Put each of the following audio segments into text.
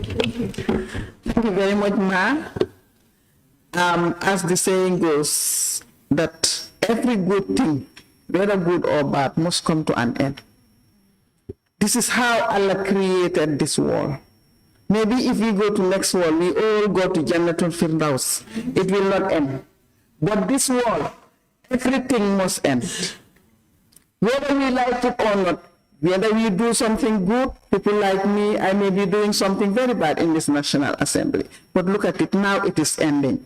Thank you very much, Ma. As the saying goes, that every good thing, whether good or bad, must come to an end. This is how Allah created this world. Maybe if we go to next world, we all go to Jannatul Firdaus. It will not end. But this world, everything must end. Whether we like it or not, whether we do something good, people like me, I may be doing something very bad in this National Assembly. But look at it, now it is ending.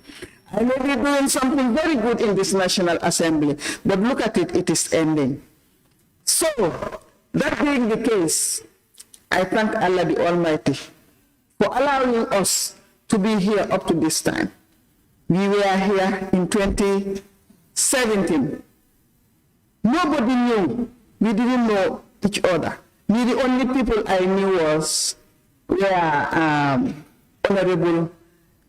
I may be doing something very good in this National Assembly, but look at it, it is ending. So, that being the case, I thank Allah the Almighty for allowing us to be here up to this time. We were here in 2017. Nobody knew. We didn't know each other. The only people I knew were Honorable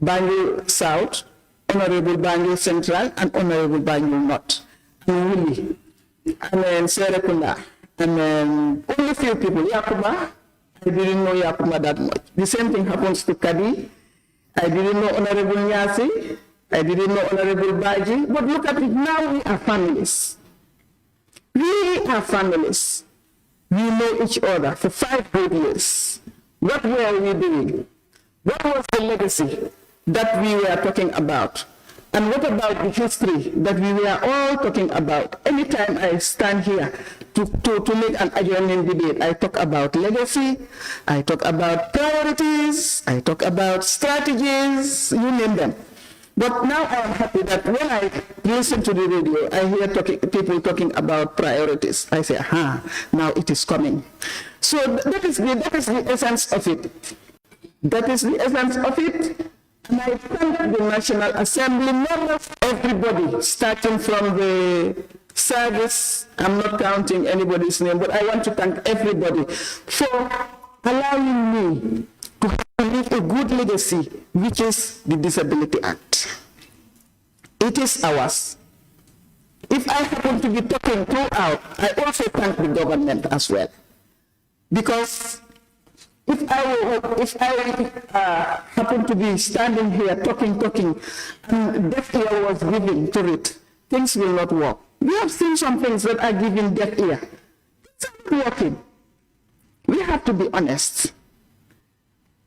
Banjul South, Honorable Banjul Central, and Honorable Banjul North. And Willie, and then Serekunda, and then only few people. Yakuba, I didn't know Yakuba that much. The same thing happens to Kadi. I didn't know Honorable Nyasi. I didn't know Honorable Baji. But look at it, now we are families. We are families. We know each other for 5 good years. What were we doing? What was the legacy that we were talking about? And what about the history that we were all talking about? Anytime I stand here to make an adjournment debate, I talk about legacy, I talk about priorities, I talk about strategies, you name them. But now I am happy that when I listen to the radio, I hear people talking about priorities. I say, aha, now it is coming. So that is the essence of it. That is the essence of it. And I thank the National Assembly members, everybody, starting from the service. I'm not counting anybody's name, but I want to thank everybody for allowing me to leave a good legacy, which is the Disability Act. It is ours. If I happen to be talking throughout, I also thank the government as well. Because if I happen to be standing here talking, and deaf ear was given to it, things will not work. We have seen some things that are given deaf ear. It's not working. We have to be honest.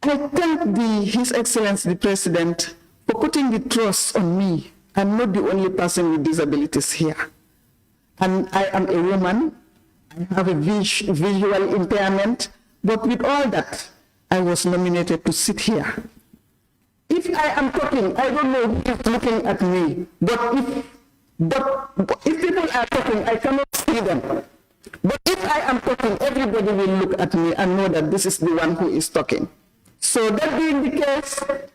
I thank His Excellency the President for putting the trust on me. I'm not the only person with disabilities here. And I am a woman. I have a visual impairment. But with all that, I was nominated to sit here. If I am talking, I don't know who is looking at me. But if people are talking, I cannot see them. But if I am talking, everybody will look at me and know that this is the one who is talking. So that being the case, I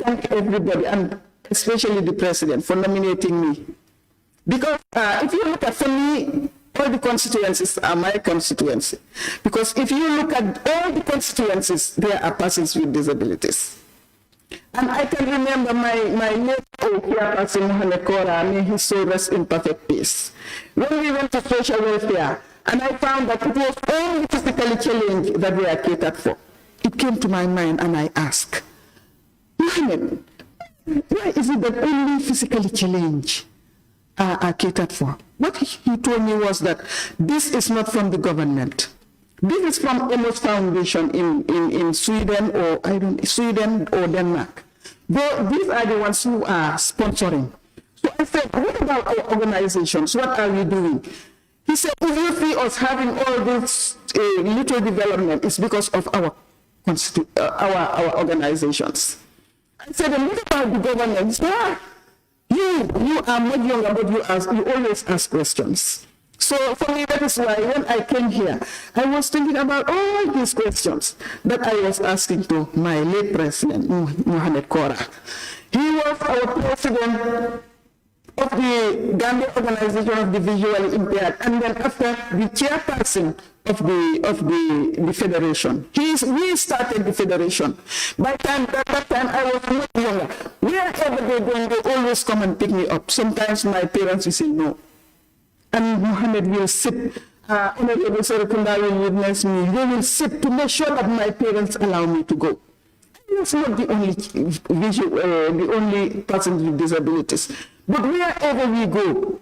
thank everybody, and especially the President, for nominating me. Because if you look at, for me, all the constituencies are my constituency. Because if you look at all the constituencies, there are persons with disabilities. And I can remember my late chairperson, Mohamed Kora, may his soul rest in perfect peace. When we went to social welfare, and I found that it was only physically challenged that we are catered for. It came to my mind and I asked, Mohamed, why is it that only physically challenged are catered for? What he told me was that this is not from the government. This is from Amos Foundation in Sweden or Sweden or Denmark. These are the ones who are sponsoring. So I said, what about our organizations? What are we doing? He said, if you see us having all this little development, it's because of our organizations. I said, and what about the government? You are much younger, but you always ask questions. So for me, that is why when I came here, I was thinking about all these questions that I was asking to my late president, Mohamed Kora. He was our president of the Gambia Organization of the Visually Impaired, and then after the chairperson of the federation. We started the federation. By that time I was much younger. Wherever they go, they always come and pick me up. Sometimes my parents will say no. And Mohammed will sit, Honorable Serekunda will witness me. They will sit to make sure that my parents allow me to go. It's not the only the only person with disabilities. But wherever we go,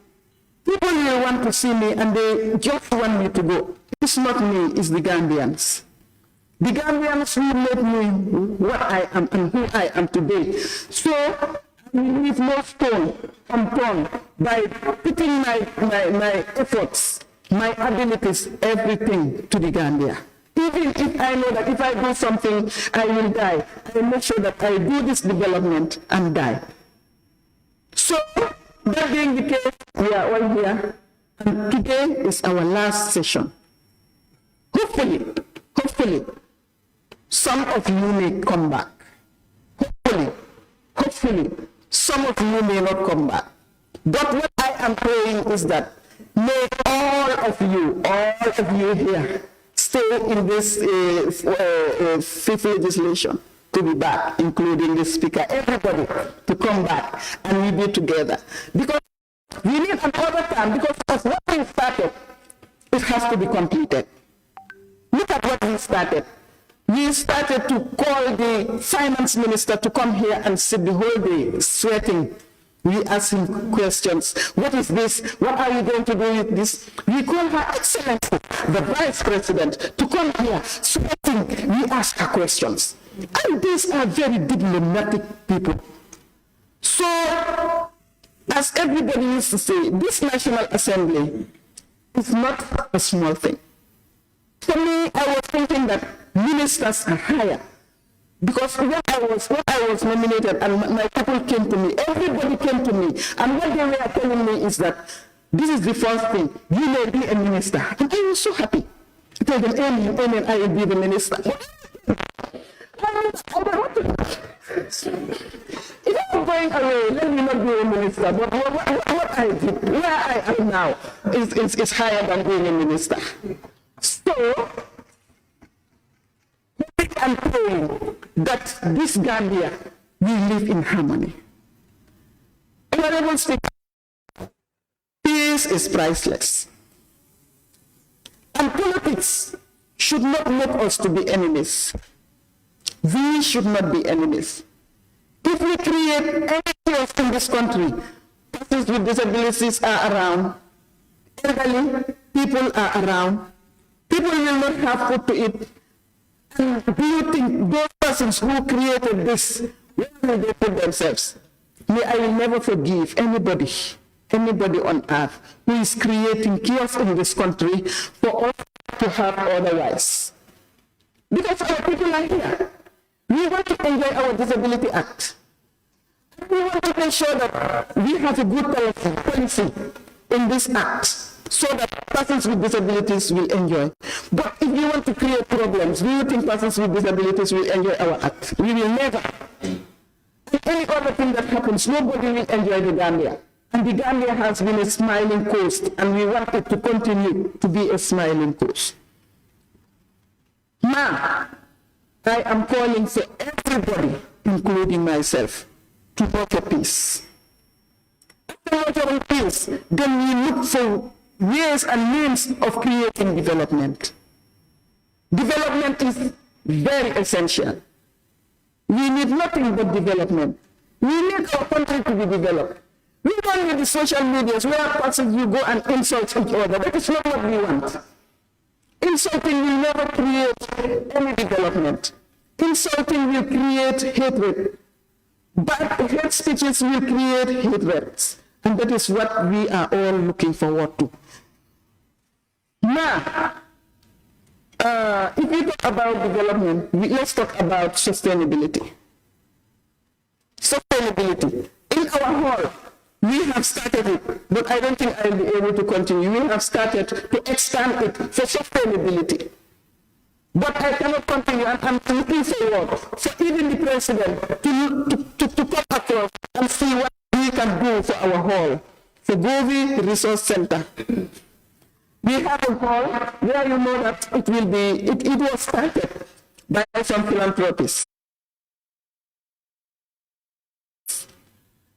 people will want to see me and they just want me to go. It's not me, it's the Gambians. The Gambians who made me what I am and who I am today. So I will leave no stone unturned by putting my efforts, my abilities, everything to the Gambia. Even if I know that if I do something, I will die, I will make sure that I do this development and die. So, that being the case, we are all here, and today is our last session. Hopefully, some of you may come back. Hopefully, some of you may not come back. But what I am praying is that may all of you here, stay in this Fifth Legislature to be back, including the Speaker, everybody to come back and we be together. Because we need another time, because of what we started, it has to be completed. Look at what we started. We started to call the finance minister to come here and sit the whole day sweating. We ask him questions. What is this? What are you going to do with this? We call her Excellency, the Vice President, to come here sweating. We ask her questions. And these are very diplomatic people. So, as everybody used to say, this National Assembly is not a small thing. For me, I was thinking that ministers are higher. Because when I was nominated and my people came to me, everybody came to me, and what they were telling me is that this is the first thing, you may be a minister. And I was so happy. I told them, amen, I will be the minister. If I'm going away, let me not be a minister. But what I did, where I am now, is higher than being a minister. So, I'm praying that this Gambia will live in harmony. Honorable Speaker, peace is priceless. And politics should not make us to be enemies. We should not be enemies. If we create any chaos in this country, persons with disabilities are around, elderly people are around, people will not have food to eat. And do you think those persons who created this, where will they put themselves? I will never forgive anybody on earth who is creating chaos in this country for us to have otherwise. Because our people are here. We want to enjoy our Disability Act. We want to make sure that we have a good policy in this act, so that persons with disabilities will enjoy. But if you want to create problems, do you think persons with disabilities will enjoy our act? We will never. And any other thing that happens, nobody will enjoy the Gambia. And the Gambia has been a smiling coast, and we want it to continue to be a smiling coast. Now, I am calling for everybody, including myself, to work for peace. After working peace, then we look for ways and means of creating development. Development is very essential. We need nothing but development. We need our country to be developed. We don't need the social medias where persons you go and insult each other. That is not what we want. Insulting will never create any development. Insulting will create hatred. But hate speeches will create hatreds. And that is what we are all looking forward to. Now, if we talk about development, let's talk about sustainability. Sustainability. In our hall, we have started it, but I don't think I'll be able to continue. We have started to expand it for sustainability. But I cannot continue, and I'm looking forward for even the president to come across and see what we can do for our hall, for Govi Resource Center. We have a hall where you know that it was started by some philanthropists.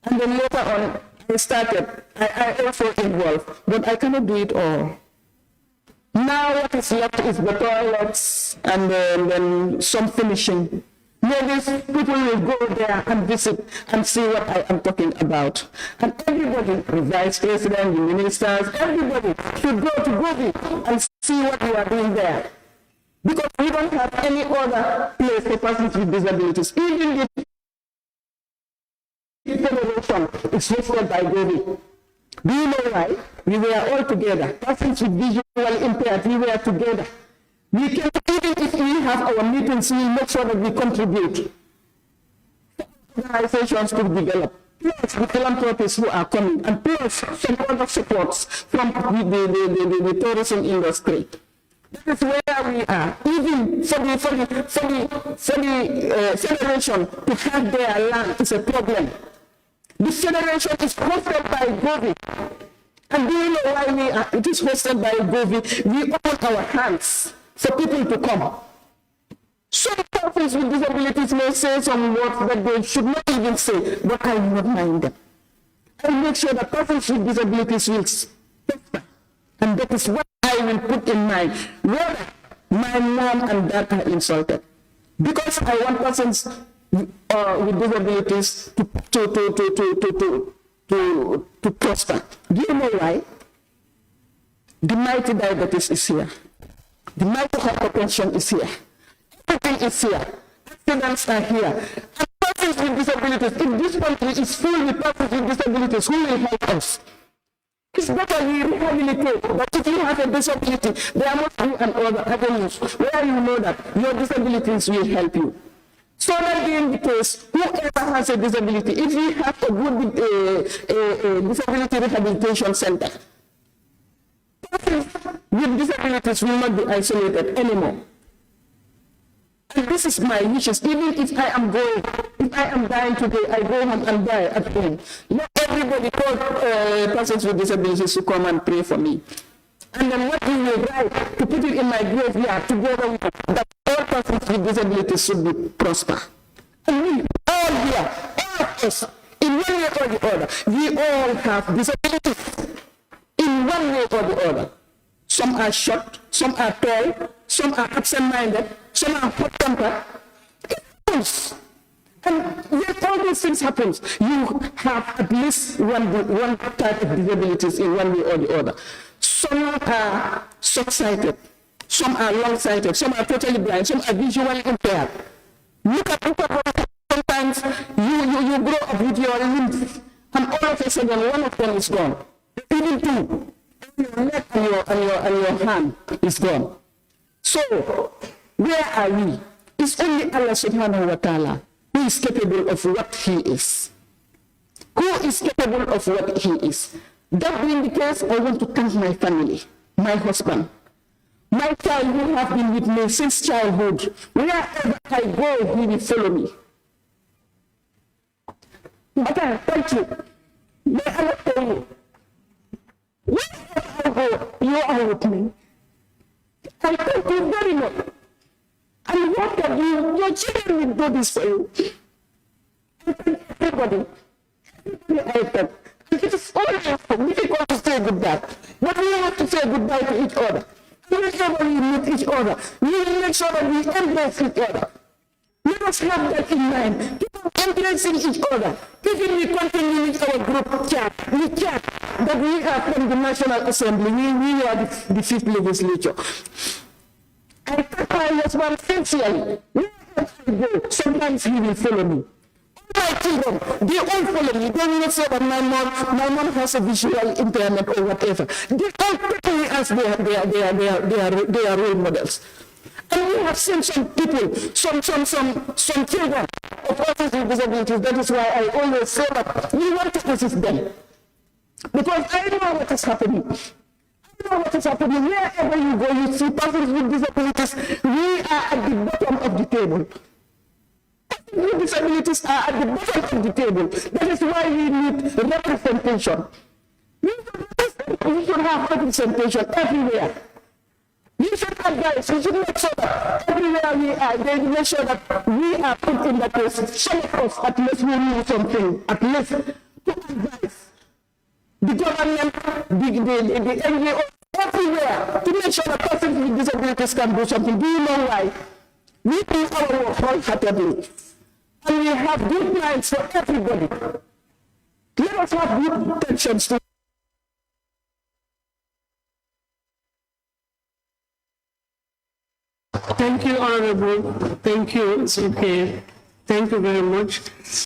And then later on, I also involved, but I cannot do it all. Now what is left is the toilets and then some finishing. Maybe people will go there and visit and see what I am talking about. And everybody, the vice president, the ministers, everybody should go to Govi and see what we are doing there. Because we don't have any other place for persons with disabilities. Even the federation is hosted by Govi. Do you know why? We were all together. Persons with visually impaired, we were together. We can, even if we have our meetings, we make sure that we contribute. Organizations to develop. Plus the philanthropists who are coming, and plus some other supports from the tourism industry. That is where we are. Even for the federation to have their land is a problem. The federation is hosted by Govi. And do you know why it is hosted by Govi? We open our hands for people to come. Some persons with disabilities may say some words that they should not even say, but I will not mind them. I make sure that persons with disabilities will prosper. And that is what I will put in mind. Whether my mom and dad are insulted. Because I want persons with disabilities to prosper. Do you know why? The mighty diabetes is here. The mighty hypertension is here. Everything is here. Accidents are here. And persons with disabilities, if this country is full with persons with disabilities, who will help us? It's better we rehabilitate, but if you have a disability, there must be another avenues where you know that your disabilities will help you. So that being the case, whoever has a disability, if we have a good disability rehabilitation center, persons with disabilities will not be isolated anymore. And this is my wishes. Even if I am dying today, I go home and die at home. Let everybody call persons with disabilities to come and pray for me. And then what we will write to put it in my graveyard together with that all persons with disabilities should be prosper. And we all here, all of us, in one way or the other, we all have disabilities in one way or the other. Some are short, some are tall, some are absent-minded, some are hot-tempered. It happens. And when all these things happen, you have at least one type of disabilities in one way or the other. Some are short-sighted, some are long-sighted, some are totally blind, some are visually impaired. Look at what sometimes you grow up with your limbs, and all of a sudden one of them is gone. Even two. Your neck and your hand is gone. So, where are we? It's only Allah subhanahu wa ta'ala who is capable of what he is. Who is capable of what he is. That being the case, I want to thank my family, my husband, my child who have been with me since childhood. Wherever I go, he will follow me. But I thank you. May Allah tell you. Wherever I go, you are with me. I thank you very much. And what can your children will do this for you. I thank everybody. I thank. And it is always difficult to say goodbye. But we have to say goodbye to each other. Whenever we meet each other, we will make sure that we embrace each other. Let us have that in mind. Keep embracing each other. Even we continue with our group chat. We chat that we are from the National Assembly. We are the Fifth Legislature. I thank my husband sincerely. Wherever I go, sometimes he will follow me. All my children, they all follow me. They will not say that my mom has a visual impairment or whatever. They all take me as their role models. And we have seen some people, some children of persons with disabilities. That is why I always say that we want to assist them. Because I know what is happening. I know what is happening. Wherever you go, you see persons with disabilities. We are at the bottom of the table. Persons with disabilities are at the bottom of the table. That is why we need representation. We should have representation everywhere. You should advise, you should make sure that everywhere we are, they make sure that we are put in that place. Some of us, at least we know something, at least to advise the government, the NGO, everywhere, to make sure that persons with disabilities can do something. Do you know why? We do our work wholeheartedly. And we have good plans for everybody. Let us have good intentions to Thank you, Honorable. Thank you. It's okay. Thank you very much.